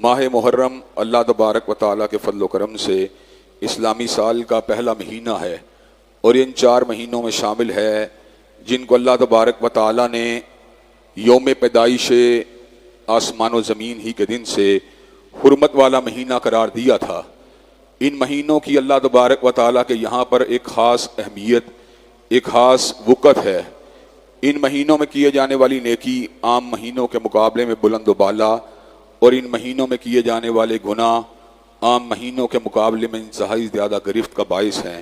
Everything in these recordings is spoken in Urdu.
ماہ محرم اللہ تبارک و تعالیٰ کے فضل و کرم سے اسلامی سال کا پہلا مہینہ ہے اور ان 4 مہینوں میں شامل ہے جن کو اللہ تبارک و تعالیٰ نے یوم پیدائش آسمان و زمین ہی کے دن سے حرمت والا مہینہ قرار دیا تھا۔ ان مہینوں کی اللہ تبارک و تعالیٰ کے یہاں پر ایک خاص اہمیت، ایک خاص وقت ہے۔ ان مہینوں میں کیے جانے والی نیکی عام مہینوں کے مقابلے میں بلند و بالا، اور ان مہینوں میں کیے جانے والے گناہ عام مہینوں کے مقابلے میں انتہائی زیادہ گرفت کا باعث ہیں۔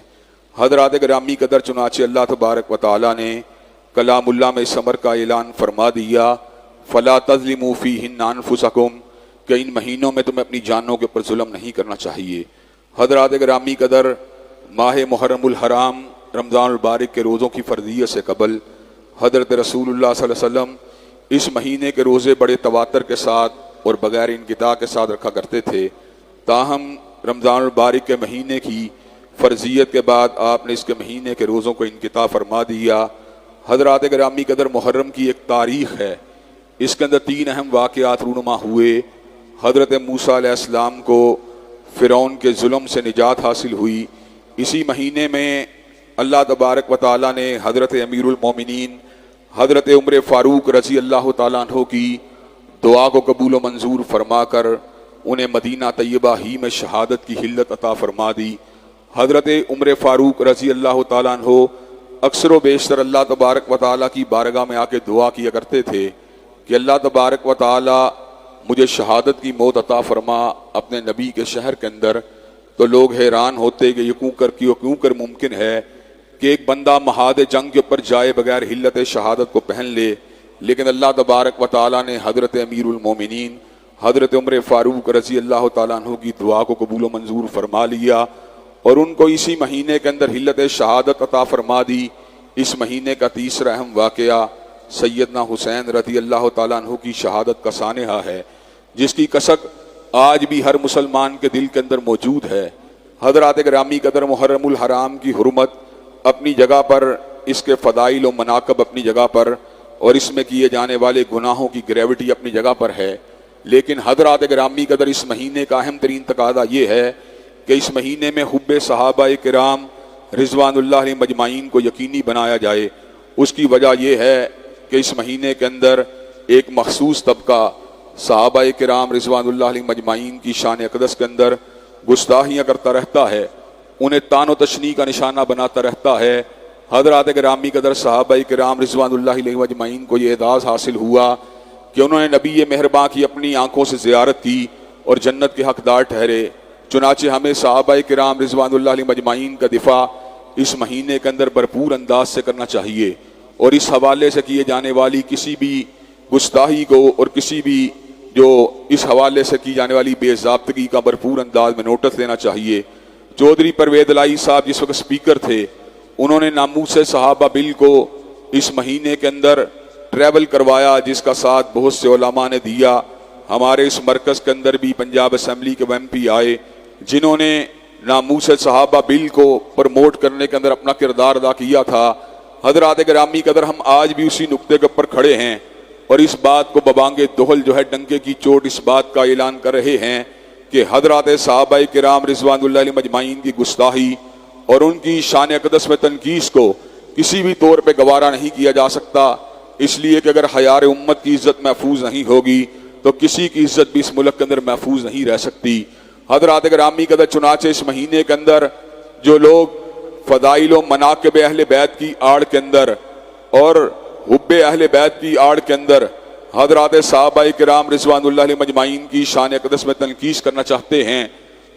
حضرات گرامی قدر، چنانچہ اللہ تبارک و تعالیٰ نے کلام اللہ میں اس امر کا اعلان فرما دیا، فلا تظلموا فیہن انفسکم، کہ ان مہینوں میں تمہیں اپنی جانوں کے اوپر ظلم نہیں کرنا چاہیے۔ حضرات گرامی قدر، ماہ محرم الحرام رمضان المبارک کے روزوں کی فرضیت سے قبل حضرت رسول اللہ صلی اللہ علیہ وسلم اس مہینے کے روزے بڑے تواتر کے ساتھ اور بغیر انقطاع کے ساتھ رکھا کرتے تھے۔ تاہم رمضان المبارک کے مہینے کی فرضیت کے بعد آپ نے اس کے مہینے کے روزوں کو انقطاع فرما دیا۔ حضرات گرامی قدر، محرم کی ایک تاریخ ہے، اس کے اندر 3 اہم واقعات رونما ہوئے۔ حضرت موسیٰ علیہ السلام کو فرعون کے ظلم سے نجات حاصل ہوئی۔ اسی مہینے میں اللہ تبارک و تعالیٰ نے حضرت امیر المومنین حضرت عمر فاروق رضی اللہ تعالیٰ عنہ کی دعا کو قبول و منظور فرما کر انہیں مدینہ طیبہ ہی میں شہادت کی حلت عطا فرما دی۔ حضرت عمر فاروق رضی اللہ تعالیٰ عنہ اکثر و بیشتر اللہ تبارک و تعالیٰ کی بارگاہ میں آ کے دعا کیا کرتے تھے کہ اللہ تبارک و تعالیٰ مجھے شہادت کی موت عطا فرما اپنے نبی کے شہر کے اندر۔ تو لوگ حیران ہوتے کہ یہ کیوں کر ممکن ہے کہ ایک بندہ مہاد جنگ کے اوپر جائے بغیر حلت شہادت کو پہن لے، لیکن اللہ تبارک و تعالیٰ نے حضرت امیر المومنین حضرت عمر فاروق رضی اللہ تعالیٰ عنہ کی دعا کو قبول و منظور فرما لیا اور ان کو اسی مہینے کے اندر حلت شہادت عطا فرما دی۔ اس مہینے کا تیسرا اہم واقعہ سیدنا حسین رضی اللہ تعالیٰ عنہ کی شہادت کا سانحہ ہے، جس کی کسک آج بھی ہر مسلمان کے دل کے اندر موجود ہے۔ حضرات گرامی قدر، محرم الحرام کی حرمت اپنی جگہ پر، اس کے فضائل و مناقب اپنی جگہ پر، اور اس میں کیے جانے والے گناہوں کی گریوٹی اپنی جگہ پر ہے، لیکن حضرات گرامی قدر اس مہینے کا اہم ترین تقاضا یہ ہے کہ اس مہینے میں حب صحابہ کرام رضوان اللہ علیہ مجمعین کو یقینی بنایا جائے۔ اس کی وجہ یہ ہے کہ اس مہینے کے اندر ایک مخصوص طبقہ صحابہ کرام رضوان اللہ علیہ مجمعین کی شان اقدس کے اندر گستاخیاں کرتا رہتا ہے، انہیں طعن و تشنیع کا نشانہ بناتا رہتا ہے۔ حضرات گرامی قدر، صحابہ کرام رضوان اللہ علیہ مجمعین کو یہ اعزاز حاصل ہوا کہ انہوں نے نبی مہرباں کی اپنی آنکھوں سے زیارت کی اور جنت کے حقدار ٹھہرے۔ چنانچہ ہمیں صحابہ کرام رضوان اللہ علیہ مجمعین کا دفاع اس مہینے کے اندر بھرپور انداز سے کرنا چاہیے، اور اس حوالے سے کیے جانے والی کسی بھی گستاخی کو اور کسی بھی جو اس حوالے سے کی جانے والی بے ضابطگی کا بھرپور انداز میں نوٹس لینا چاہیے۔ چودھری پرویز الہی صاحب جس وقت اسپیکر تھے، انہوں نے ناموس صحابہ بل کو اس مہینے کے اندر ٹریول کروایا، جس کا ساتھ بہت سے علماء نے دیا۔ ہمارے اس مرکز کے اندر بھی پنجاب اسمبلی کے ایم پی آئے جنہوں نے ناموس صحابہ بل کو پروموٹ کرنے کے اندر اپنا کردار ادا کیا تھا۔ حضرات گرامی قدر، ہم آج بھی اسی نقطے کے اوپر کھڑے ہیں اور اس بات کو ببانگ دہل جو ہے ڈنکے کی چوٹ اس بات کا اعلان کر رہے ہیں کہ حضرات صحابہ کرام رضوان اللہ علیہ مجمعین کی گستاخی اور ان کی شان اقدس میں تنقیص کو کسی بھی طور پہ گوارا نہیں کیا جا سکتا، اس لیے کہ اگر حیار امت کی عزت محفوظ نہیں ہوگی تو کسی کی عزت بھی اس ملک کے اندر محفوظ نہیں رہ سکتی۔ حضرات گرامی قدر، چنانچہ اس مہینے کے اندر جو لوگ فضائل و مناقب اہل بیت کی آڑ کے اندر اور حب اہل بیت کی آڑ کے اندر حضرات صحابہ کرام رضوان اللہ علیہ مجمعین کی شان اقدس میں تنقیص کرنا چاہتے ہیں،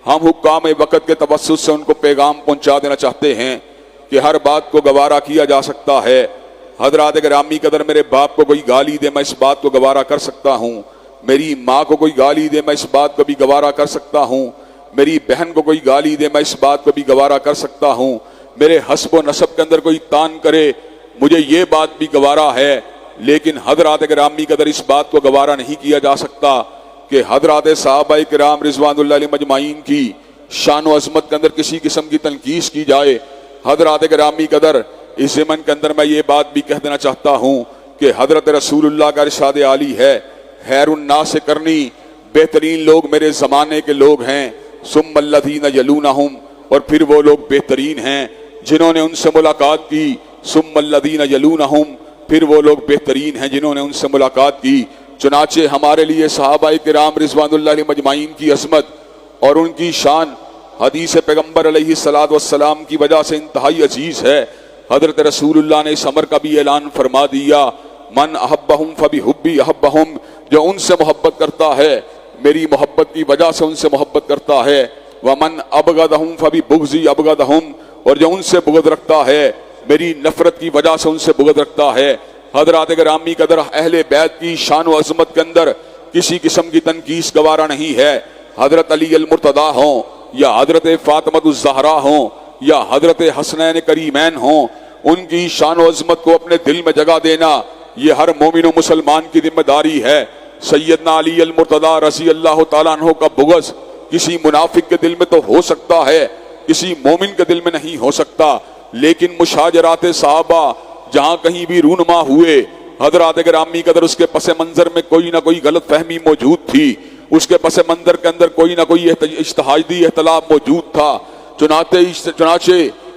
ہم حکام وقت کے توسط سے ان کو پیغام پہنچا دینا چاہتے ہیں کہ ہر بات کو گوارا کیا جا سکتا ہے۔ حضرات گرامی قدر، میرے باپ کو کوئی گالی دے میں اس بات کو گوارا کر سکتا ہوں، میری ماں کو کوئی گالی دے میں اس بات کو بھی گوارا کر سکتا ہوں، میری بہن کو کوئی گالی دے میں اس بات کو بھی گوارا کر سکتا ہوں، میرے حسب و نسب کے اندر کوئی تان کرے مجھے یہ بات بھی گوارا ہے، لیکن حضرات گرامی قدر اس بات کو گوارا نہیں کیا جا سکتا کہ حضرات صحابہ کرام رضوان اللہ علیہ مجمعین کی شان و عظمت کے اندر کسی قسم کی تنقیص کی جائے۔ حضرات گرامی قدر، اس ضمن کے اندر میں یہ بات بھی کہہ دینا چاہتا ہوں کہ حضرت رسول اللہ کا ارشاد عالی ہے، خیر الناس کرنی بہترین لوگ میرے زمانے کے لوگ ہیں، ثم الذین یلونہم، اور پھر وہ لوگ بہترین ہیں جنہوں نے ان سے ملاقات کی، ثم الذین یلونہم، پھر وہ لوگ بہترین ہیں جنہوں نے ان سے ملاقات کی۔ چنانچہ ہمارے لیے صحابہ کرام رضوان اللہ علیہم اجمعین کی عظمت اور ان کی شان حدیث پیغمبر علیہ الصلوۃ والسلام کی وجہ سے انتہائی عزیز ہے۔ حضرت رسول اللہ نے اس امر کا بھی اعلان فرما دیا، من احبہم فبحبی احبہم، جو ان سے محبت کرتا ہے میری محبت کی وجہ سے ان سے محبت کرتا ہے، ومن ابغضہم فببغضی ابغضہم، اور جو ان سے بغض رکھتا ہے میری نفرت کی وجہ سے ان سے بغض رکھتا ہے۔ حضرات گرامی قدر، اہل بیت کی شان و عظمت کے اندر کسی قسم کی تنقیص گوارا نہیں ہے۔ حضرت علی المرتضیٰ ہوں یا حضرت فاطمہ الزہرا ہوں یا حضرت حسنین کریمین ہوں، ان کی شان و عظمت کو اپنے دل میں جگہ دینا یہ ہر مومن و مسلمان کی ذمہ داری ہے۔ سیدنا علی المرتضیٰ رضی اللہ تعالیٰ عنہ کا بغض کسی منافق کے دل میں تو ہو سکتا ہے، کسی مومن کے دل میں نہیں ہو سکتا، لیکن مشاجرات صحابہ جہاں کہیں بھی رونما ہوئے، حضرات گرامی قدر اس کے پس منظر میں کوئی نہ کوئی غلط فہمی موجود تھی، اس کے پس منظر کے اندر کوئی نہ کوئی اجتہادی اختلاف موجود تھا۔ چنانچہ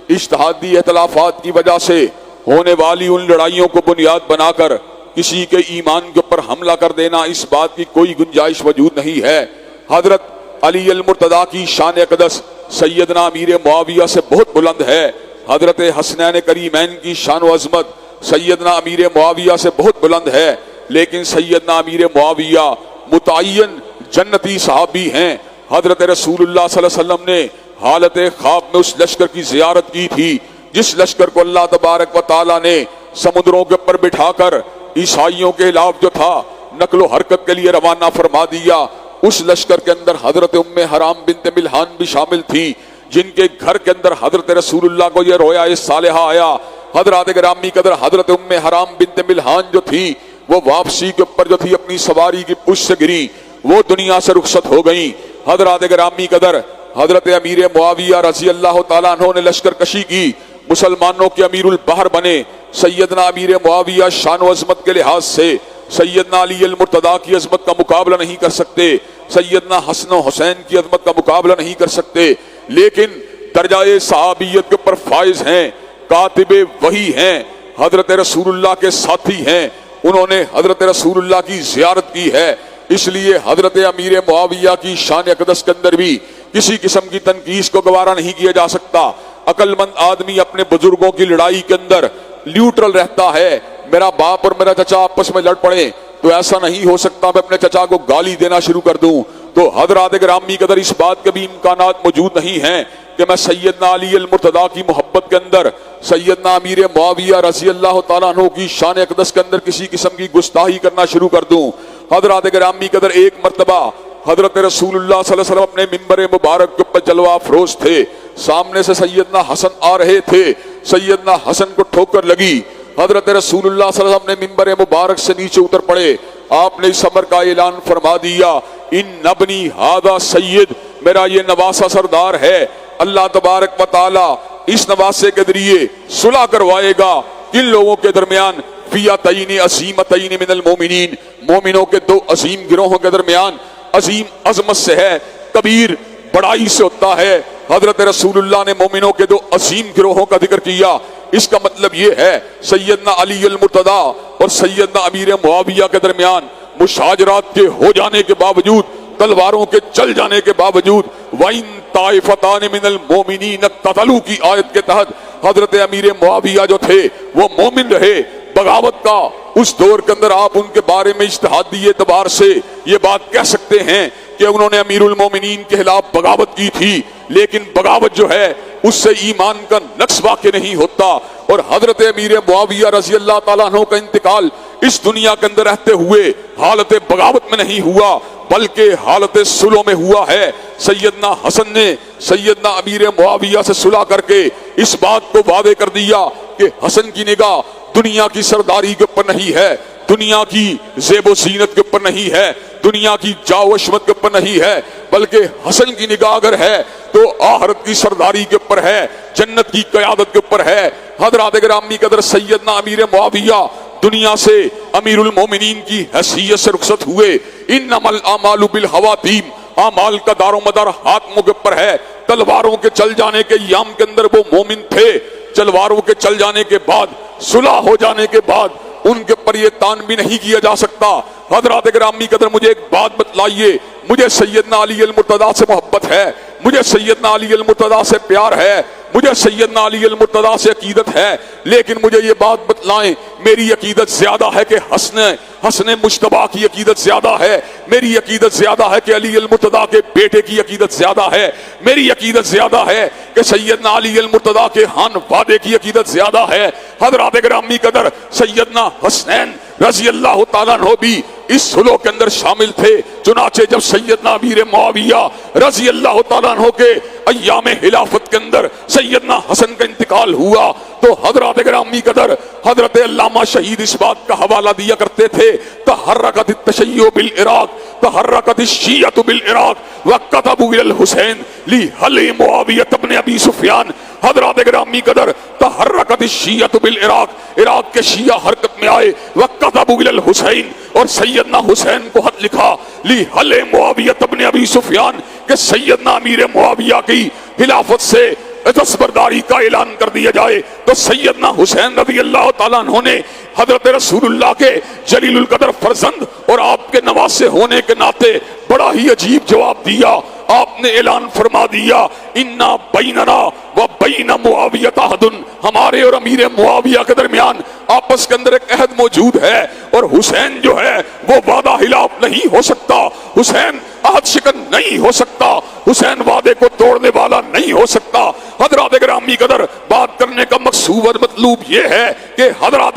اجتہادی اختلافات کی وجہ سے ہونے والی ان لڑائیوں کو بنیاد بنا کر کسی کے ایمان کے اوپر حملہ کر دینا، اس بات کی کوئی گنجائش موجود نہیں ہے۔ حضرت علی المرتضیٰ کی شان اقدس سیدنا امیر معاویہ سے بہت بلند ہے، حضرت حسنین کریمین کی شان و عظمت سیدنا امیر معاویہ سے بہت بلند ہے، لیکن سیدنا امیر معاویہ متعین جنتی صحابی ہیں۔ حضرت رسول اللہ صلی اللہ علیہ وسلم نے حالت خواب میں اس لشکر کی زیارت کی تھی جس لشکر کو اللہ تبارک و تعالیٰ نے سمندروں کے اوپر بٹھا کر عیسائیوں کے خلاف جو تھا نقل و حرکت کے لیے روانہ فرما دیا۔ اس لشکر کے اندر حضرت ام حرام بنت ملحان بھی شامل تھی، جن کے گھر کے اندر حضرت رسول اللہ کو یہ رویا صالحہ آیا۔ حضرات گرامی قدر، حضرت ام حرام بنت ملحان جو تھی وہ واپسی کے اوپر جو تھی اپنی سواری کی پشت سے گری، وہ دنیا سے رخصت ہو گئی۔ حضرات گرامی قدر، حضرت امیر معاویہ رضی اللہ تعالیٰ عنہ نے لشکر کشی کی، مسلمانوں کے امیر البحر بنے۔ سیدنا امیر معاویہ شان و عظمت کے لحاظ سے سیدنا علی المرتضیٰ کی عظمت کا مقابلہ نہیں کر سکتے، سیدنا حسن و حسین کی عظمت کا مقابلہ نہیں کر سکتے، لیکن درجہ صحابیت کے اوپر فائز ہیں، کاتب وحی ہیں، حضرت رسول اللہ کے ساتھی ہیں، انہوں نے حضرت رسول اللہ کی زیارت کی ہے۔ اس لیے حضرت امیر معاویہ کی شان اقدس کے اندر بھی کسی قسم کی تنقیص کو گوارا نہیں کیا جا سکتا۔ عقل مند آدمی اپنے بزرگوں کی لڑائی کے اندر نیوٹرل رہتا ہے۔ میرا باپ اور میرا چچا آپس میں لڑ پڑے تو ایسا نہیں ہو سکتا میں اپنے چچا کو گالی دینا شروع کر دوں، تو حضرات گرامی قدر اس بات کے بھی امکانات موجود نہیں ہیں کہ میں سیدنا علی المرتضیٰ کی محبت کے اندر سیدنا امیر معاویہ رضی اللہ تعالیٰ عنہ کی شان اقدس کے اندر کسی قسم کی گستاخی کرنا شروع کر دوں۔ حضرات گرامی قدر، ایک مرتبہ حضرت رسول اللہ صلی اللہ علیہ وسلم اپنے منبر مبارک کے اوپر جلوہ افروز تھے، سامنے سے سیدنا حسن آ رہے تھے، سیدنا حسن کو ٹھوکر لگی، حضرت رسول اللہ صلی اللہ علیہ وسلم نے منبر مبارک سے نیچے اتر پڑے، آپ نے اس امر کا اعلان فرما دیا، ان ابنی ھذا سید، میرا یہ نواسہ سردار ہے، اللہ تبارک و تعالی اس نواسے کے ذریعے صلح کروائے گا کن لوگوں کے درمیان، فئتین عظیمتین من المومنین، مومنوں کے دو عظیم گروہوں کے درمیان، عظیم عظمت سے ہے، کبیر بڑائی سے ہوتا ہے۔ حضرت رسول اللہ نے مومنوں کے دو عظیم گروہوں کا ذکر کیا، اس کا مطلب یہ ہے سیدنا علی المرتضیٰ اور سیدنا امیر معاویہ کے درمیان مشاجرات کے ہو جانے کے باوجود، تلواروں کے چل جانے کے باوجود، وَإِن طَائِفَتَانِ مِنَ الْمُؤْمِنِينَ اقْتَتَلُوا کی آیت کے تحت حضرت امیر معاویہ جو تھے وہ مومن رہے۔ بغاوت کا اس دور کے اندر آپ ان کے بارے میں اجتہادی اعتبار سے یہ بات کہہ سکتے ہیں کہ انہوں نے امیر المومنین کے خلاف بغاوت کی تھی، لیکن بغاوت جو ہے اس سے ایمان کا نقص واقع نہیں ہوتا، اور حضرت امیر معاویہ رضی اللہ تعالیٰ عنہ کا انتقال اس دنیا کے اندر رہتے ہوئے حالت بغاوت میں نہیں ہوا بلکہ حالت صلح میں ہوا ہے۔ سیدنا حسن نے سیدنا امیر معاویہ سے صلح کر کے اس بات کو واضح کر دیا کہ حسن کی نگاہ دنیا کی سرداری کے اوپر نہیں ہے، دنیا کی زیب و زینت کے اوپر نہیں ہے، دنیا کی جاو و عشمت کے اوپر نہیں ہے، بلکہ حسن کی نگاہ اگر ہے تو آخرت کی سرداری کے اوپر ہے، جنت کی قیادت کے اوپر ہے۔ حضرات گرامی قدر، سیدنا امیر معاویہ دنیا سے امیر المومنین کی حیثیت سے رخصت ہوئے۔ انما الاعمال بالخواتیم، اعمال کا دار و مدار ہاتھوں کے اوپر ہے۔ تلواروں کے چل جانے کے ایام کے اندر وہ مومن تھے، تلواروں کے چل جانے کے بعد، صلح ہو جانے کے بعد ان کے پر یہ تان بھی نہیں کیا جا سکتا۔ حضرات گرامی قدر مجھے ایک بات بتلائیے، مجھے سیدنا علی المرتضیٰ سے محبت ہے، مجھے سیدنا علی المرتضیٰ سے پیار ہے، مجھے سیدنا علی المرتضیٰ سے عقیدت ہے، لیکن مجھے یہ بات بتلائیں میری عقیدت زیادہ ہے کہ حسن مجتبیٰ کی عقیدت زیادہ ہے، میری عقیدت زیادہ ہے کہ علی المرتضیٰ کے بیٹے کی عقیدت زیادہ ہے، میری عقیدت زیادہ ہے کہ سیدنا علی المرتضیٰ کے ہن وعدے کی عقیدت زیادہ ہے۔ حضرات گرامی قدر سیدنا حسین رضی اللہ تعالیٰ عنہ بھی اس صلح کے اندر شامل تھے۔ چنانچہ جب سیدنا امیر معاویہ رضی اللہ تعالیٰ عنہ کے ایام خلافت کے اندر سیدنا حسن کا انتقال ہوا تو حضرات گرامی قدر حضرت علامہ شہید اس بات کا حوالہ دیا کرتے تھے، تحرکت التشیع بالعراق، تحرکت الشیعۃ بالعراق وکتبوا الی الحسین لحل معاویہ بن ابی سفیان۔ حضرات گرامی قدر تحرکت الشیعۃ بالعراق، عراق کے شیعہ حرکت میں آئے، وکتبوا الی الحسین، اور سیدنا حسین کو خط لکھا لحل معاویہ بن ابی سفیان کہ سیدنا امیر معاویہ کی خلافت سے دستبرداری کا اعلان کر دیا جائے۔ تو سیدنا حسین رضی اللہ تعالیٰ عنہ نے حضرت رسول اللہ کے جلیل القدر فرزند اور آپ کے نواسے ہونے کے ناطے بڑا ہی عجیب جواب دیا۔ آپ نے اعلان فرما دیا انا بیننا و بین معاویہ عہد، ہمارے اور امیر معاویہ کے درمیان آپس کے اندر ایک عہد موجود ہے، اور حسین جو ہے وہ وعدہ خلاف نہیں ہو سکتا، حسین عہد شکن نہیں ہو سکتا، حسین وعدے کو توڑنے والا نہیں ہو سکتا۔ حضرات گرامی قدر بات کرنے کا مقصود اور مطلوب یہ ہے کہ حضرات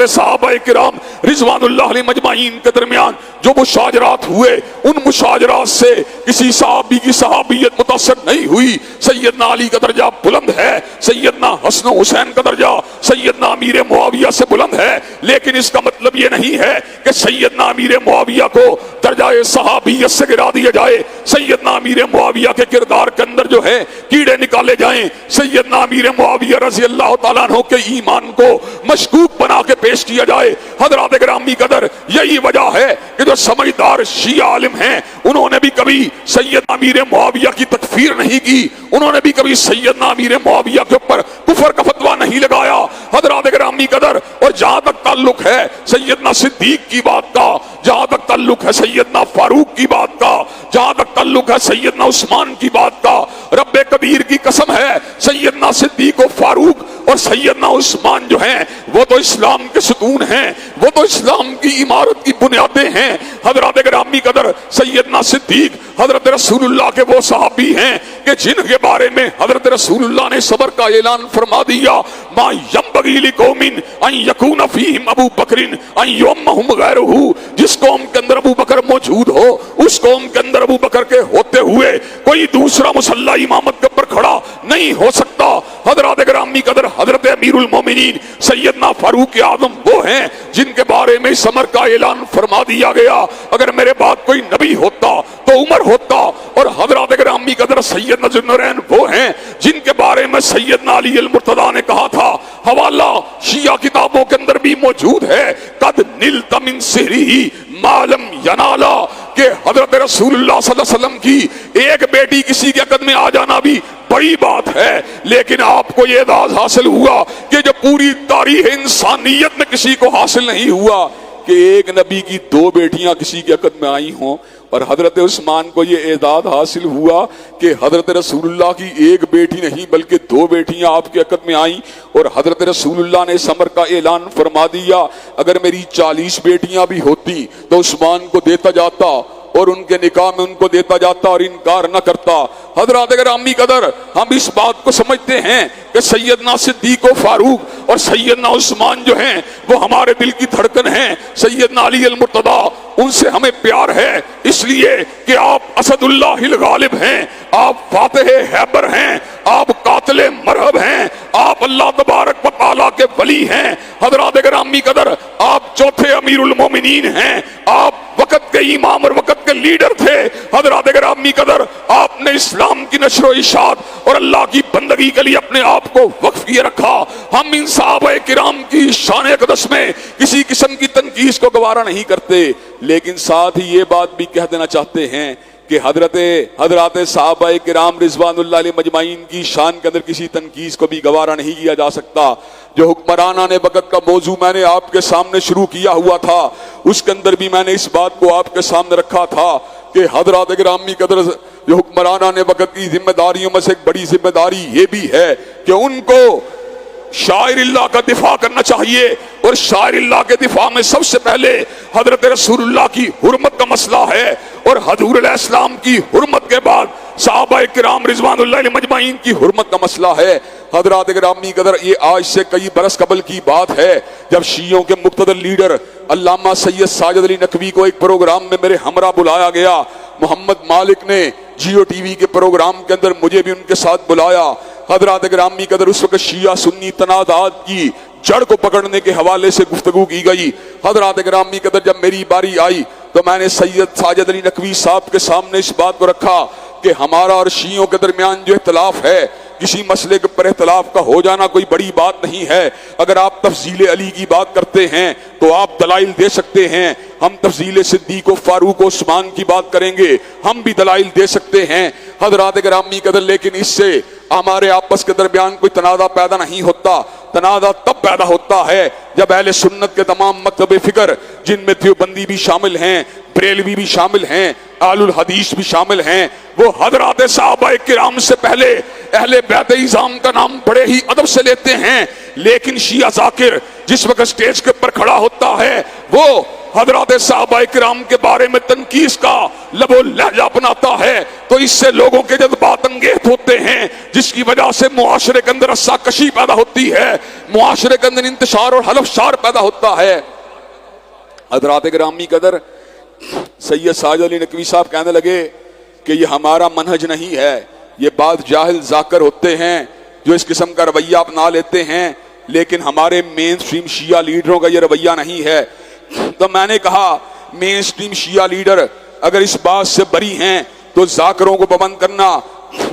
صحابہ کرام رضوان اللہ علیہ مجمعین کے درمیان جو مشاجرات ہوئے، ان مشاجرات سے کسی صحابی کی صحابیت متاثر نہیں ہوئی۔ سیدنا علی کا درجہ بلند ہے، سیدنا حسن و حسین کا درجہ سیدنا امیر معاویہ سے بلند ہے، لیکن اس کا مطلب یہ نہیں ہے کہ سیدنا امیر معاویہ کو درجہ صحابیت سے گرا دیا جائے، سیدنا امیر معاویہ کے کردار کے اندر جو ہے کیڑے نکالے جائیں، سیدنا امیر معاویہ رضی اللہ تعالیٰ عنہ کے ایمان کو مشکوک بنا کے پیش کیا جائے۔ حضرات گرامی قدر یہی وجہ ہے کہ جو سمجھدار شیعہ عالم ہیں انہوں نے بھی کبھی سیدنا امیر معاویہ کی تکفیر نہیں کی، انہوں نے بھی کبھی سیدنا امیر معاویہ کے اوپر کفر کا فتویٰ نہیں لگایا۔ حضرات گرامی قدر اور جہاں تک تعلق ہے سیدنا صدیق کی بات کا، جہاں تک تعلق ہے سیدنا فاروق کی بات کا، جہاں تک تعلق ہے سیدنا عثمان کی بات کا، رب قدیر کی قسم ہے سیدنا صدیق و فاروق اور سیدنا عثمان جو ہیں وہ تو اسلام کے ستون ہیں، وہ تو اسلام کی عمارت کی بنیادیں ہیں۔ حضرات گرامی قدر سیدنا صدیق حضرت رسول اللہ کے وہ صحابی ہیں کہ جن کے بارے میں حضرت رسول اللہ نے صبر کا اعلان فرما دیا، ما ینبغی لقوم ان یکون فیہم ابو بکر ان یؤمہم غیرہ، جس قوم کے اندر ابو بکر موجود ہو اس قوم کے اندر ابو بکر کے ہوتے ہوئے کوئی دوسرا مصلی امامت کے اوپر کھڑا نہیں ہو سکتا۔ حضرات گرامی قدر حضرت امیر المومنین سیدنا فاروق اعظم وہ ہیں جن کے بارے میں اس امر کا اعلان فرما دیا گیا اگر میرے بعد کوئی نبی ہوتا تو عمر ہوتا، اور حضرات گرامی قدر سیدنا ذوالنورین وہ ہیں جن کے بارے میں سیدنا علی المرتضیٰ نے کہا تھا، حوالہ شیعہ کتابوں کے اندر بھی موجود ہے، قد نلت من سحرہ ما لم ینالا، کہ حضرت رسول اللہ صلی اللہ علیہ وسلم کی ایک بیٹی کسی کے عقد میں آ جانا بھی بڑی بات ہے، لیکن آپ کو یہ اعزاز حاصل ہوا کہ جو پوری تاریخ انسانیت میں کسی کو حاصل نہیں ہوا کہ ایک نبی کی دو بیٹیاں کسی کے عقد میں آئی ہوں، اور حضرت عثمان کو یہ اعزاز حاصل ہوا کہ حضرت رسول اللہ کی ایک بیٹی نہیں بلکہ دو بیٹیاں آپ کے عقد میں آئیں، اور حضرت رسول اللہ نے اس امر کا اعلان فرما دیا اگر میری 40 بیٹیاں بھی ہوتی تو عثمان کو دیتا جاتا اور ان کے نکاح میں ان کو دیتا جاتا اور انکار نہ کرتا۔ حضرات گرامی قدر ہم اس بات کو سمجھتے ہیں کہ سیدنا صدیق و فاروق اور سیدنا عثمان جو ہیں وہ ہمارے دل کی دھڑکن ہیں، سیدنا علی المرتضیٰ ان سے ہمیں پیار ہے اس لیے کہ آپ اسد اللہ الغالب ہیں، آپ فاتح حیبر ہیں، آپ قاتل مرہب ہیں، آپ اللہ تبارک و تعالیٰ کے ولی ہیں۔ حضرات گرامی قدر آپ چوتھے امیر المومنین ہیں، آپ وقت کے امام اور وقت کے لیڈر تھے۔ حضرات گرامی گرامی قدر آپ نے اسلام کی نشر و اشاعت اور اللہ کی بندگی کے لیے اپنے آپ کو وقف کیے رکھا. ہم ان صحابہ کرام کی شان اقدس میں کسی قسم کی تنقید کو گوارا نہیں کرتے، لیکن ساتھ ہی یہ بات بھی کہہ دینا چاہتے ہیں کہ حضرات صحابہ کرام رضوان اللہ علیہ مجمعین کی شان کے اندر کسی تنقید کو بھی گوارا نہیں کیا جا سکتا. جو حکمرانان وقت کا موضوع میں نے آپ کے سامنے شروع کیا ہوا تھا، اس کے اندر بھی میں نے اس بات کو آپ کے سامنے رکھا تھا کہ حضرات گرامی قدر جو حکمرانان وقت کی ذمہ داریوں میں سے ایک بڑی ذمہ داری یہ بھی ہے کہ ان کو شاعر اللہ کا دفاع کرنا چاہیے، اور شاعر اللہ کے دفاع میں سب سے پہلے حضرت رسول اللہ کی حرمت کا مسئلہ ہے، اور حضور علیہ السلام کی حرمت کے بعد صحابہ کرام رضوان اللہ علیہ مجمعین کی حرمت کا مسئلہ ہے. حضرات گرامی قدر یہ آج سے کئی برس قبل کی بات ہے جب شیعوں کے مقتدر لیڈر علامہ سید ساجد علی نقوی کو ایک پروگرام میں میرے ہمراہ بلایا گیا. محمد مالک نے جیو ٹی وی کے پروگرام کے اندر مجھے بھی ان کے ساتھ بلایا. حضرات گرامی قدر اس وقت شیعہ سنی تنازعات کی جڑ کو پکڑنے کے حوالے سے گفتگو کی گئی. حضرات گرامی قدر جب میری باری آئی تو میں نے سید ساجد علی نقوی صاحب کے سامنے اس بات کو رکھا کہ ہمارا اور شیعوں کے درمیان جو اختلاف ہے، کسی مسئلے کے پر اختلاف کا ہو جانا کوئی بڑی بات نہیں ہے. اگر آپ تفضیل علی کی بات کرتے ہیں تو آپ دلائل دے سکتے ہیں، ہم تفضیل صدیق و فاروق و عثمان کی بات کریں گے، ہم بھی دلائل دے سکتے ہیں. حضرات گرامی قدر لیکن اس سے ہمارے آپس کے درمیان کوئی تنازع پیدا نہیں ہوتا. تنازع تب پیدا ہوتا ہے جب اہل سنت کے تمام مکتب فکر، جن میں دیوبندی بھی شامل ہیں، بریلوی بھی شامل ہیں، اہل الحدیث بھی شامل ہیں، وہ حضرات صحابہ کرام سے پہلے اہل بیت اعظام کا نام بڑے ہی ادب سے لیتے ہیں. لیکن شیعہ ذاکر جس وقت سٹیج کے اوپر کھڑا ہوتا ہے وہ حضرات صحابہ کرام کے بارے میں تنقید کا لب و لہجہ اپناتا ہے تو اس سے لوگوں کے جذبات انگیخت ہوتے ہیں، جس کی وجہ سے معاشرے کے اندر رسا کشی پیدا ہوتی ہے، معاشرے کے اندر انتشار اور حلف شار پیدا ہوتا ہے. حضرات گرامی قدر سید ساجد علی نقوی صاحب کہنے لگے کہ یہ ہمارا منہج نہیں ہے، یہ بعض جاہل ذاکر ہوتے ہیں جو اس قسم کا رویہ اپنا لیتے ہیں، لیکن ہمارے مین سٹریم شیعہ لیڈروں کا یہ رویہ نہیں ہے. تو میں نے کہا مین سٹریم شیعہ لیڈر اگر اس بات سے بری ہیں تو ذاکروں کو پابند کرنا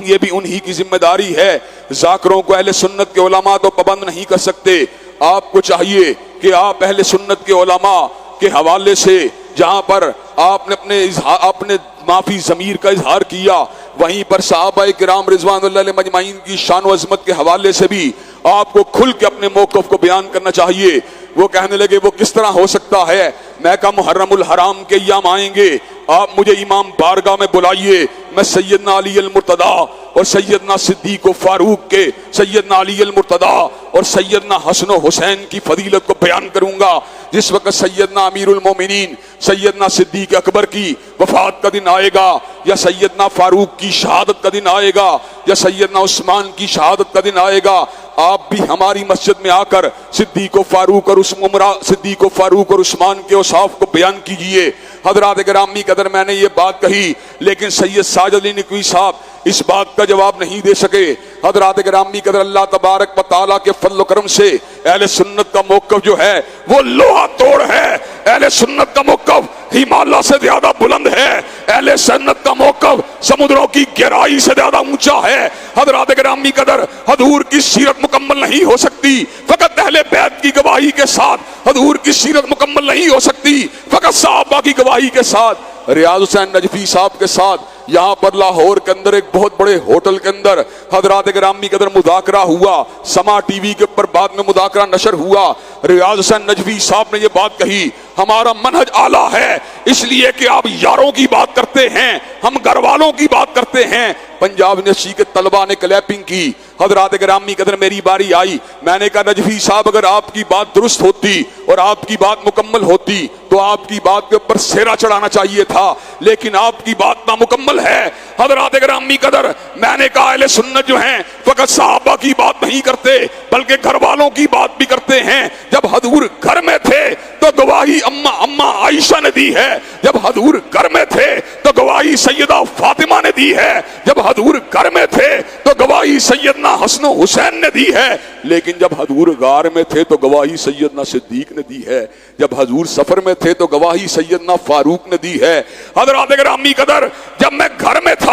یہ بھی انہی کی ذمہ داری ہے. ذاکروں کو اہل سنت کے علماء تو پابند نہیں کر سکتے. آپ کو چاہیے کہ آپ اہل سنت کے علماء کے حوالے سے جہاں پر آپ نے اپنے معافی ضمیر کا اظہار کیا، وہیں پر صحابہ کرام رضوان اللہ علیہ مجمعین کی شان و عظمت کے حوالے سے بھی آپ کو کھل کے اپنے موقف کو بیان کرنا چاہیے. وہ کہنے لگے وہ کس طرح ہو سکتا ہے، میں کہا محرم الحرام کے ایام آئیں گے، آپ مجھے امام بارگاہ میں بلائیے، میں سیدنا علی المرتضیٰ اور سیدنا صدیق و فاروق کے، سیدنا علی المرتضیٰ اور سیدنا حسن و حسین کی فضیلت کو بیان کروں گا. جس وقت سیدنا امیر المومنین سیدنا صدیق اکبر کی وفات کا دن آئے گا، یا سیدنا فاروق کی شہادت کا دن آئے گا، یا سیدنا عثمان کی شہادت کا دن آئے گا، آپ بھی ہماری مسجد میں آ کر صدیق و فاروق اور عثمان کے اوصاف کو بیان کیجئے. حضرات گرامی قدر میں نے یہ بات کہی لیکن سید ساجد علی نقوی صاحب اس بات کا جواب نہیں دے سکے. حضرات گرامی قدر اللہ تبارک و تعالیٰ کے فضل و کرم سے اہل سنت کا موقف جو ہے وہ لوہا توڑ ہے. اہل سنت کا موقف ہمالیہ سے زیادہ بلند ہے. اہل سنت کا موقف سمندروں کی گہرائی سے زیادہ اونچا ہے. حضرات گرامی قدر حضور کی سیرت مکمل نہیں ہو سکتی فقط اہل بیت کی گواہی کے ساتھ. حضور کی سیرت مکمل نہیں ہو سکتی فقط صحابہ کی گواہی کے ساتھ. ریاض حسین نجفی صاحب کے ساتھ یہاں پر لاہور کے اندر ایک بہت بڑے ہوٹل کے اندر حضرات گرامی قدر مذاکرہ ہوا. سما ٹی وی کے اوپر بعد میں مذاکرہ نشر ہوا. ریاض حسین نجفی صاحب نے یہ بات کہی ہمارا منہج اعلیٰ ہے اس لیے کہ آپ یاروں کی بات کرتے ہیں، ہم گھر والوں کی بات کرتے ہیں. پنجاب یونیورسٹی کے طلباء نے کلیپنگ کی. حضرات گرامی قدر میری باری آئی، میں نے کہا نجفی صاحب اگر آپ کی بات درست ہوتی اور آپ کی بات مکمل ہوتی تو آپ کی بات کے اوپر سیرا چڑھانا چاہیے تھا، لیکن آپ کی بات نامکمل ہے. حضرات گرامی قدر میں نے کہا اہل سنت جو ہیں فقط صحابہ کی بات نہیں کرتے بلکہ گھر والوں کی بات بھی کرتے ہیں. جب حضور گھر میں تھے تو گواہی اماں عائشہ نے دی ہے، جب حضور گھر میں تھے تو گواہی سیدہ فاطمہ نے دی ہے، جب حضور گھر میں تھے تو گواہی سیدنا حسن و حسین نے دی ہے، لیکن جب حضور غار میں تھے تو گواہی سیدنا صدیق نے دی ہے، جب حضور سفر میں تھے تو گواہی سیدنا فاروق نے دی ہے. حضرات گرامی قدر جب میں گھر میں تھا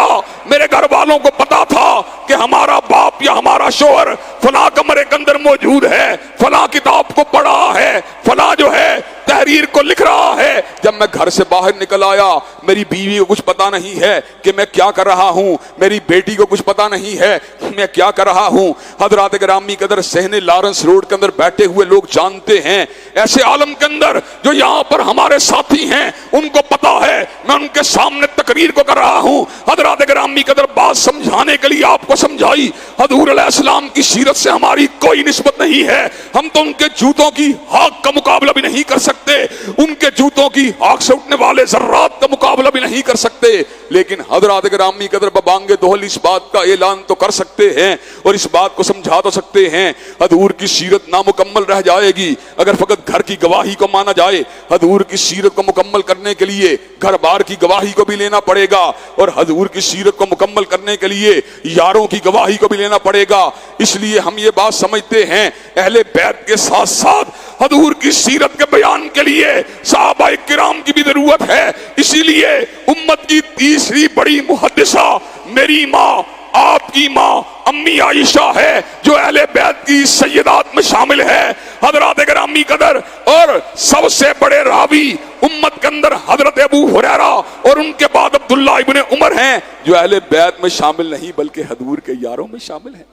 موجود ہے، فلاں کتاب کو پڑھا ہے، فلاں جو ہے تحریر کو لکھ رہا ہے۔ جب میں گھر سے باہر نکل آیا، میری بیوی کو کچھ پتا نہیں ہے کہ میں کیا کر رہا ہوں، میری بیٹی کو کچھ پتا نہیں ہے کہ میں کیا کر رہا ہوں۔ حضرات گرامی قدر صحن لارنس روڈ کے اندر بیٹھے ہوئے لوگ جانتے ہیں، ایسے عالم کے اندر جو یہاں پر ہمارے ساتھی ہیں ان کو پتا ہے میں ان کے سامنے تقریر کو کر رہا ہوں۔ حضرات گرامی قدر بات سمجھانے کے لیے آپ کو سمجھائی، حضور علیہ السلام کی سیرت سے ہماری کوئی نسبت نہیں ہے، ہم تو ان کے جوتوں کی ہاک کا مقابلہ بھی نہیں کر سکتے، ان کے جوتوں کی آگ سے اٹھنے والے ذرات کا مقابلہ بھی نہیں کر سکتے، لیکن حضرات گرامی قدر ببانگ دہل اس بات کا اعلان تو کر سکتے ہیں اور اس بات کو سمجھا تو سکتے ہیں، حضور کی سیرت نامکمل رہ جائے گی اگر فقط گھر کی گواہی کو مانا جائے۔ حضور کی سیرت کو مکمل کرنے کے لیے گھر بار کی گواہی کو بھی لینا پڑے گا، اور حضور کی سیرت کو مکمل کرنے کے لیے یاروں کی گواہی کو بھی لینا پڑے گا۔ اس لیے ہم یہ بات سمجھتے ہیں اہل بیت کے ساتھ ساتھ حضور کی سیرت کے بیان کے لیے صحابہ کرام کی بھی ضرورت ہے۔ اسی لیے امت کی تیسری بڑی محدثہ میری ماں، آپ کی ماں امی عائشہ ہے، جو اہل بیت کی سیدات میں شامل ہے۔ حضرات گرامی قدر اور سب سے بڑے راوی امت کے اندر حضرت ابو ہریرہ اور ان کے بعد عبداللہ ابن عمر ہیں، جو اہل بیت میں شامل نہیں بلکہ حضور کے یاروں میں شامل ہیں۔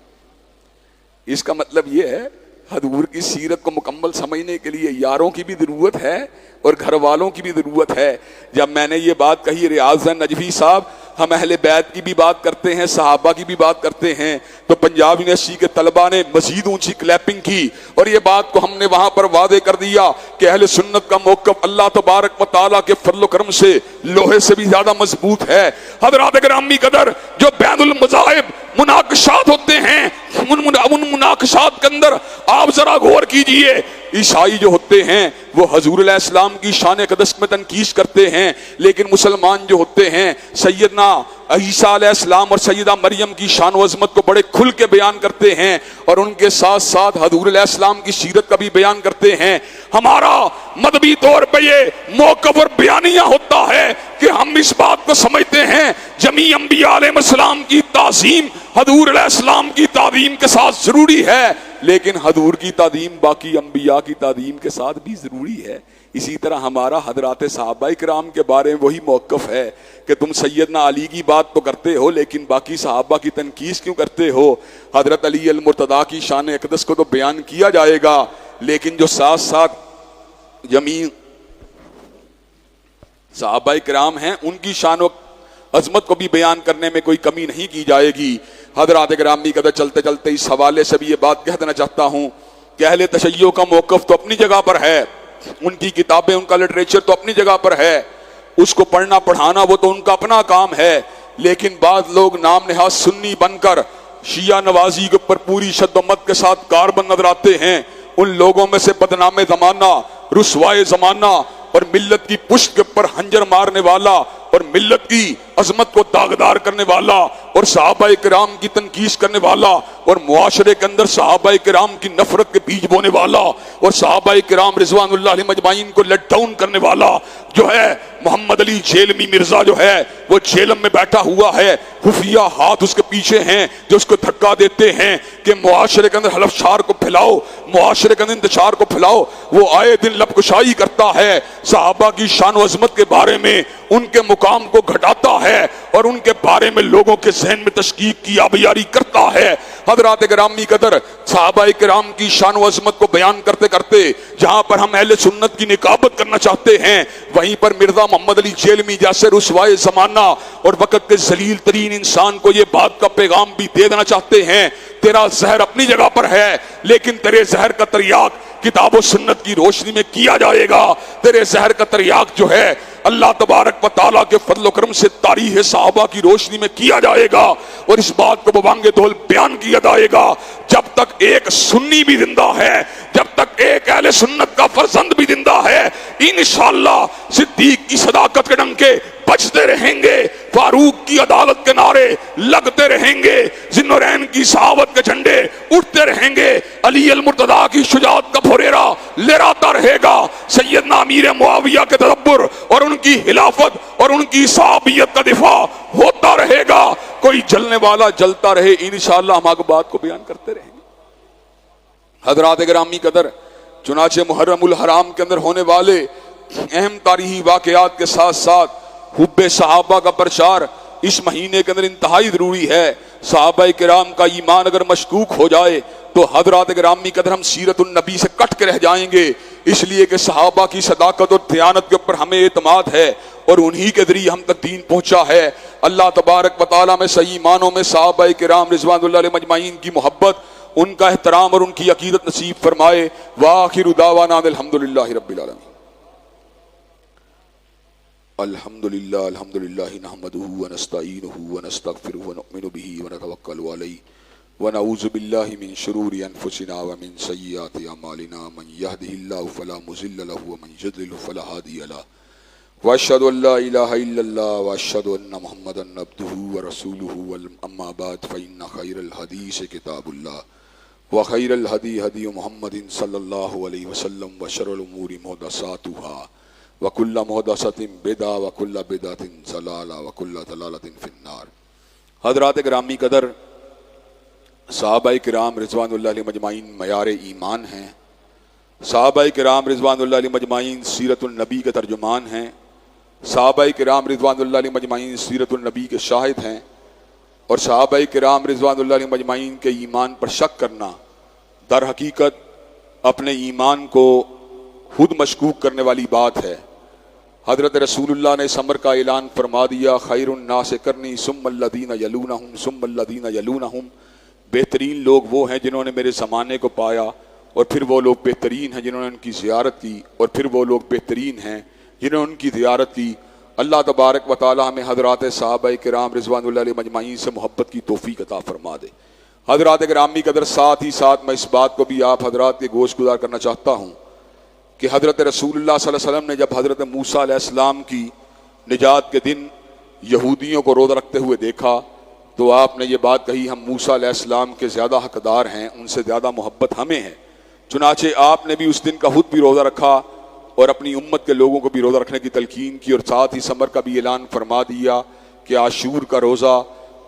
اس کا مطلب یہ ہے حضور کی سیرت کو مکمل سمجھنے کے لیے یاروں کی بھی ضرورت ہے اور گھر والوں کی بھی ضرورت ہے۔ جب میں نے یہ بات کہی ریاض نجفی صاحب، ہم اہل بیت کی بھی بات کرتے ہیں، صحابہ کی بھی بات کرتے ہیں، تو پنجاب یونیورسٹی کے طلبہ نے مزید اونچی کلیپنگ کی اور یہ بات کو ہم نے وہاں پر واضح کر دیا کہ اہل سنت کا موقف اللہ تبارک و تعالیٰ کے فضل و کرم سے لوہے سے بھی زیادہ مضبوط ہے۔ حضرات گرامی قدر جو بین المذاہب مناقشات ہوتے ہیں، ان مناقشات کے اندر آپ ذرا غور کیجئے، عیسائی جو ہوتے ہیں وہ حضور علیہ السلام کی شان اقدس میں تنقید کرتے ہیں، لیکن مسلمان جو ہوتے ہیں سیدنا عیسیٰ علیہ السلام اور سیدہ مریم کی شان و عظمت کو بڑے کھل کے بیان کرتے ہیں اور ان کے ساتھ ساتھ حضور علیہ السلام کی سیرت کا بھی بیان کرتے ہیں۔ ہمارا مذہبی طور پہ یہ موقف اور بیانیہ ہوتا ہے کہ ہم اس بات کو سمجھتے ہیں جمیع انبیاء علیہ السلام کی تعظیم حضور علیہ السلام کی تعظیم کے ساتھ ضروری ہے، لیکن حضور کی تعظیم باقی انبیاء کی تعظیم کے ساتھ بھی ضروری ہے۔ اسی طرح ہمارا حضرات صحابہ کرام کے بارے میں وہی موقف ہے کہ تم سیدنا علی کی بات تو کرتے ہو لیکن باقی صحابہ کی تنقید کیوں کرتے ہو؟ حضرت علی المرتضیٰ کی شان اقدس کو تو بیان کیا جائے گا، لیکن جو ساتھ ساتھ جمیع صحابہ کرام ہیں ان کی شان و عظمت کو بھی بیان کرنے میں کوئی کمی نہیں کی جائے گی۔ حضرات گرامی قدر چلتے چلتے اس حوالے سے بھی یہ بات کہہ دینا چاہتا ہوں کہ اہل تشیع کا موقف تو اپنی جگہ پر ہے، ان کی کتابیں ان کا لٹریچر تو اپنی جگہ پر ہے، اس کو پڑھنا پڑھانا وہ تو ان کا اپنا کام ہے، لیکن بعض لوگ نام نہاد سنی بن کر شیعہ نوازی کے اوپر پوری شد و مت کے ساتھ کاربند نظر آتے ہیں۔ ان لوگوں میں سے بدنام زمانہ، رسوائے زمانہ اور ملت کی پشت کے اوپر خنجر مارنے والا اور ملت کی عظمت کو داغدار کرنے والا اور صحابہ کرام کی تنقید کرنے والا اور معاشرے کے اندر صحابہ کرام کی نفرت کے بیج بونے والا اور صحابہ کرام رضوان اللہ علیہ مجمعین کو لیٹ ڈاؤن کرنے والا جو ہے محمد علی جیلمی مرزا، جو ہے وہ جیلم میں بیٹھا ہوا ہے، خفیہ ہاتھ اس کے پیچھے ہیں جو اس کو دھکا دیتے ہیں کہ معاشرے کے اندر حلف شار کو پھیلاؤ، معاشرے کے اندر انتشار کو پھیلاؤ۔ وہ آئے دن لب کشائی کرتا ہے، صحابہ کی شان و عظمت کے بارے میں ان کے مقام کو گھٹاتا ہے اور ان کے بارے میں لوگوں کے ذہن میں تشکیک کی آبیاری کرتا ہے۔ حضرات گرامی قدر صحابہ کرام کی شان و عظمت کو بیان کرتے کرتے جہاں پر ہم اہل سنت کی نقابت کرنا چاہتے ہیں، وہیں پر مرزا محمد علی جیلمی جیسے رسوائے زمانہ اور وقت کے ذلیل ترین انسان کو یہ بات کا پیغام بھی دے دینا چاہتے ہیں، تیرا زہر اپنی جگہ پر ہے لیکن تیرے زہر کا تریاق کتاب و سنت کی روشنی میں کیا جائے گا۔ تیرے زہر کا تریاق جو ہے اللہ تبارک و تعالیٰ کے فضل و کرم سے تاریخ صحابہ کی روشنی میں کیا جائے گا، اور اس بات کو ببانگ دہل بیان کیا جائے گا جب تک ایک سنی بھی زندہ ہے، جب تک ایک اہل سنت کا فرزند بھی زندہ ہے، انشاءاللہ صدیق کی صداقت کے ڈنکے بجتے رہیں گے، فاروق کی عدالت کے نعرے لگتے رہیں گے، ذوالنورین کی صحابت کے جھنڈے اٹھتے رہیں گے، علی المرتضیٰ کی شجاعت کا پھریرا لہراتا رہے گا، سیدنا امیر معاویہ کے تدبر اور ان کی خلافت اور ان کی صحابیت کا دفاع ہوتا رہے گا۔ کوئی جلنے والا جلتا رہے، انشاءاللہ ہم آگے بات کو بیان کرتے رہیں گے۔ حضرات گرامی قدر، چنانچہ محرم الحرام کے اندر ہونے والے اہم تاریخی واقعات کے ساتھ ساتھ حب صحابہ کا پرچار اس مہینے کے اندر انتہائی ضروری ہے۔ صحابہ کرام کا ایمان اگر مشکوک ہو جائے تو حضرات گرامی قدر ہم سیرت النبی سے کٹ کے رہ جائیں گے، اس لیے کہ صحابہ کی صداقت اور دیانت کے اوپر ہمیں اعتماد ہے اور انہی کے ذریعے ہم تک دین پہنچا ہے۔ اللہ تبارک و تعالیٰ میں صحیح معنوں میں صحابہ کرام رضوان اللہ علیہ مجمعین کی محبت، ان کا احترام اور ان کی عقیدت نصیب فرمائے۔ وآخر دعوانا الحمدللہ رب العالمین۔ الحمدللہ نحمدہ ونستعینہ ونستغفرہ ونؤمن بہ ونتوکل علیہ ونعوذ باللہ من شرور انفسنا ومن سیئات اعمالنا، من یہدہ اللہ فلا مضل لہ ومن یضلل فلا ہادی لہ، واشہد ان لا الہ الا اللہ واشہد ان محمدا عبدہ ورسولہ، اما بعد فإن خیر الحدیث کتاب اللہ وخیر الہدی ہدی محمد صلی اللہ علیہ وسلم وشر الامور محدثاتها وکل محدثۃ بدعہ وکل بدعۃ ضلالہ وکل ضلالۃ فی النار۔ حضرات گرامی قدر، صحابہ کرام رضوان اللہ علیہ مجمعین معیار ایمان ہیں، صحابہ کرام رضوان اللہ علیہ مجمعین سیرت النبی کے ترجمان ہیں، صحابہ کرام رضوان اللہ علیہ مجمعین سیرت النبی کے شاہد ہیں، اور صحابہ کرام رضوان اللہ علیہ مجمعین کے ایمان پر شک کرنا در حقیقت اپنے ایمان کو خود مشکوک کرنے والی بات ہے۔ حضرت رسول اللہ نے اس امر کا اعلان فرما دیا، خیر الناس قرنی ثم الذین یلونہم ثم الذین یلونہم، بہترین لوگ وہ ہیں جنہوں نے میرے زمانے کو پایا، اور پھر وہ لوگ بہترین ہیں جنہوں نے ان کی زیارت کی، اور پھر وہ لوگ بہترین ہیں جنہوں نے ان کی زیارت کی۔ اللہ تبارک و تعالی ہمیں حضرات صحابہ کرام رضوان اللہ علیہ مجمعین سے محبت کی توفیق عطا فرما دے۔ حضرات گرامی قدر، ساتھ ہی ساتھ میں اس بات کو بھی آپ حضرات کے گوش گزار کرنا چاہتا ہوں کہ حضرت رسول اللہ صلی اللہ علیہ وسلم نے جب حضرت موسیٰ علیہ السلام کی نجات کے دن یہودیوں کو روزہ رکھتے ہوئے دیکھا تو آپ نے یہ بات کہی، ہم موسیٰ علیہ السلام کے زیادہ حقدار ہیں، ان سے زیادہ محبت ہمیں ہے۔ چنانچہ آپ نے بھی اس دن کا خود بھی روزہ رکھا اور اپنی امت کے لوگوں کو بھی روزہ رکھنے کی تلقین کی، اور ساتھ ہی سمر کا بھی اعلان فرما دیا کہ عاشور کا روزہ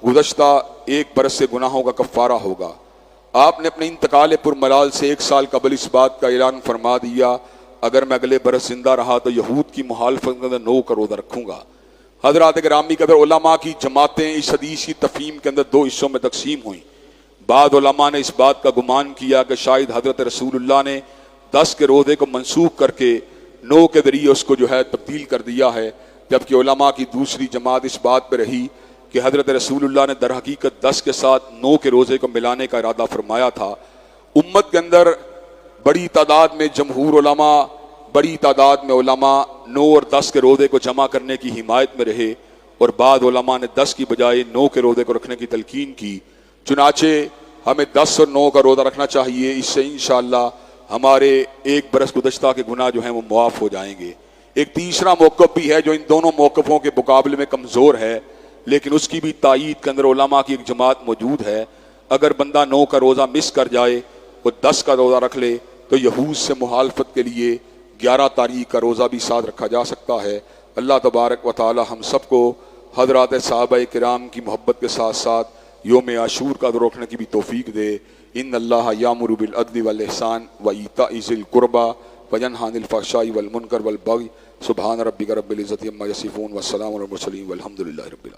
گزشتہ 1 برس سے گناہوں کا کفارہ ہوگا۔ آپ نے اپنے انتقال پرملال سے 1 سال قبل اس بات کا اعلان فرما دیا، اگر میں اگلے برس زندہ رہا تو یہود کی مخالفت کے اندر 9 کا روزہ رکھوں گا۔ حضرات گرامی قدر، علماء کی جماعتیں اس حدیث کی تفہیم کے اندر 2 حصوں میں تقسیم ہوئیں۔ بعض علماء نے اس بات کا گمان کیا کہ شاید حضرت رسول اللہ نے 10 کے روزے کو منسوخ کر کے 9 کے ذریعے اس کو تبدیل کر دیا ہے، جبکہ علماء کی دوسری جماعت اس بات پہ رہی کہ حضرت رسول اللہ نے در حقیقت 10 کے ساتھ 9 کے روزے کو ملانے کا ارادہ فرمایا تھا۔ امت کے اندر بڑی تعداد میں جمہور علماء، بڑی تعداد میں علماء 9 اور 10 کے روزے کو جمع کرنے کی حمایت میں رہے، اور بعض علماء نے 10 کی بجائے 9 کے روزے کو رکھنے کی تلقین کی۔ چنانچہ ہمیں 10 اور 9 کا روزہ رکھنا چاہیے، اس سے انشاءاللہ ہمارے 1 برس گزشتہ کے گناہ جو ہیں وہ معاف ہو جائیں گے۔ ایک تیسرا موقف بھی ہے جو ان دونوں موقفوں کے مقابلے میں کمزور ہے، لیکن اس کی بھی تائید کے اندر علماء کی ایک جماعت موجود ہے۔ اگر بندہ 9 کا روزہ مس کر جائے اور 10 کا روزہ رکھ لے تو یہود سے محالفت کے لیے 11 تاریخ کا روزہ بھی ساتھ رکھا جا سکتا ہے۔ اللہ تبارک و تعالی ہم سب کو حضرات صحابہ کرام کی محبت کے ساتھ ساتھ یوم عاشور کا روکنے کی بھی توفیق دے۔ ان اللہ یامر بالعدل والاحسان وایتاء ذی القربى وینہی عن الفحشاء والمنکر والبغی سبحان ربک رب العزۃ عما یصفون والسلام علی المرسلین والحمد للہ رب العالمین۔